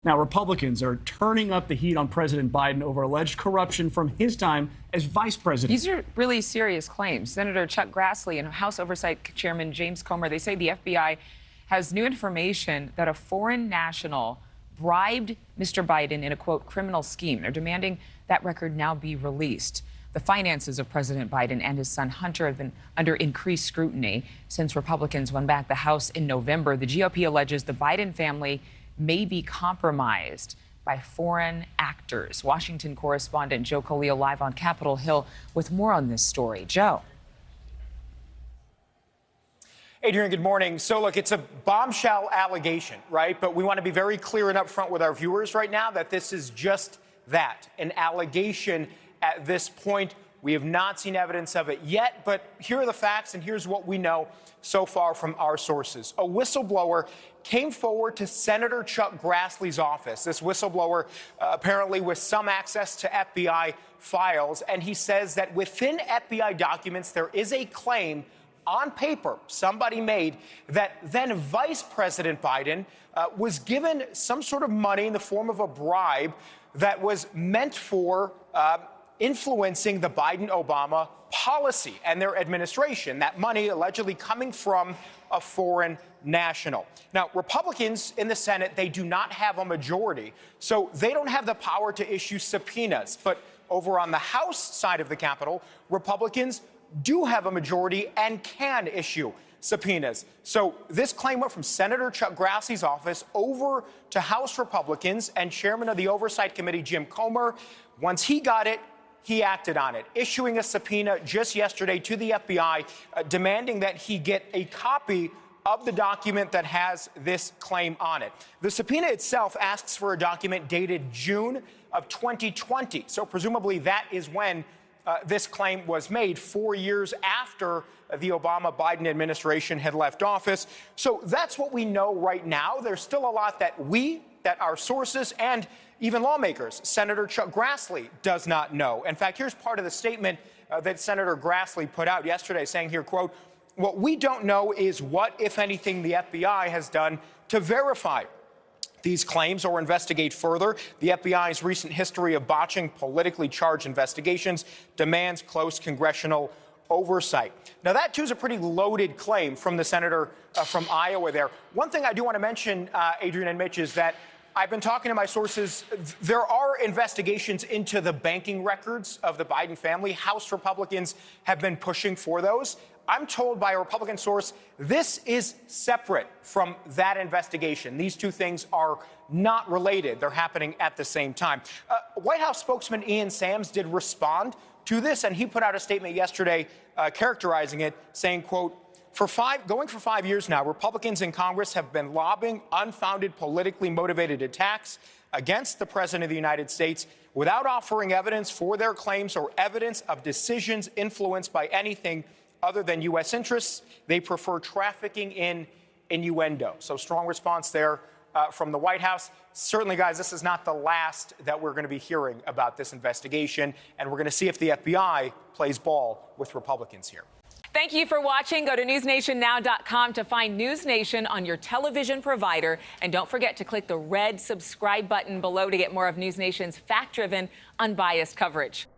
Now, Republicans are turning up the heat on President Biden over alleged corruption from his time as vice president. These are really serious claims. Senator Chuck Grassley and House Oversight Chairman James Comer, they say the FBI has new information that a foreign national bribed Mr. Biden in a, quote, criminal scheme. They're demanding that record now be released. The finances of President Biden and his son Hunter have been under increased scrutiny since Republicans won back the House in November. The GOP alleges the Biden family may be compromised by foreign actors. Washington correspondent Joe Khalil live on Capitol Hill with more on this story. Joe. Adrienne, good morning. So, look, it's a bombshell allegation, right? But we want to be very clear and upfront with our viewers right now that this is just that, an allegation at this point. We have not seen evidence of it yet, but here are the facts, and here's what we know so far from our sources. A whistleblower came forward to Senator Chuck Grassley's office. This whistleblower apparently with some access to FBI files, and he says that within FBI documents there is a claim on paper somebody made that then Vice President Biden was given some sort of money in the form of a bribe that was meant for influencing the Biden-Obama policy and their administration, that money allegedly coming from a foreign national. Now, Republicans in the Senate, they do not have a majority, so they don't have the power to issue subpoenas. But over on the House side of the Capitol, Republicans do have a majority and can issue subpoenas. So this claim went from Senator Chuck Grassley's office over to House Republicans, and Chairman of the Oversight Committee, Jim Comer, once he got it, he acted on it, issuing a subpoena just yesterday to the FBI, demanding that he get a copy of the document that has this claim on it. The subpoena itself asks for a document dated June of 2020. So presumably that is when this claim was made, 4 years after the Obama-Biden administration had left office. So that's what we know right now. There's still a lot that our sources and even lawmakers, Senator Chuck Grassley, does not know. In fact, here's part of the statement that Senator Grassley put out yesterday, saying here, quote, "What we don't know is what, if anything, the FBI has done to verify these claims or investigate further. The FBI's recent history of botching politically charged investigations demands close congressional oversight." Now, that, too, is a pretty loaded claim from the senator from Iowa there. One thing I do want to mention, Adrienne and Mitch, is that I've been talking to my sources. There are investigations into the banking records of the Biden family. House Republicans have been pushing for those. I'm told by a Republican source this is separate from that investigation. These two things are not related. They're happening at the same time. White House spokesman Ian Sams did respond to this, and he put out a statement yesterday characterizing it, saying, quote, going for 5 years now, Republicans in Congress have been lobbying unfounded, politically motivated attacks against the President of the United States without offering evidence for their claims or evidence of decisions influenced by anything other than U.S. interests. They prefer trafficking in innuendo. So strong response there from the White House. Certainly, guys, this is not the last that we're going to be hearing about this investigation, and we're going to see if the FBI plays ball with Republicans here. Thank you for watching. Go to newsnationnow.com to find News Nation on your television provider. And don't forget to click the red subscribe button below to get more of News Nation's fact-driven, unbiased coverage.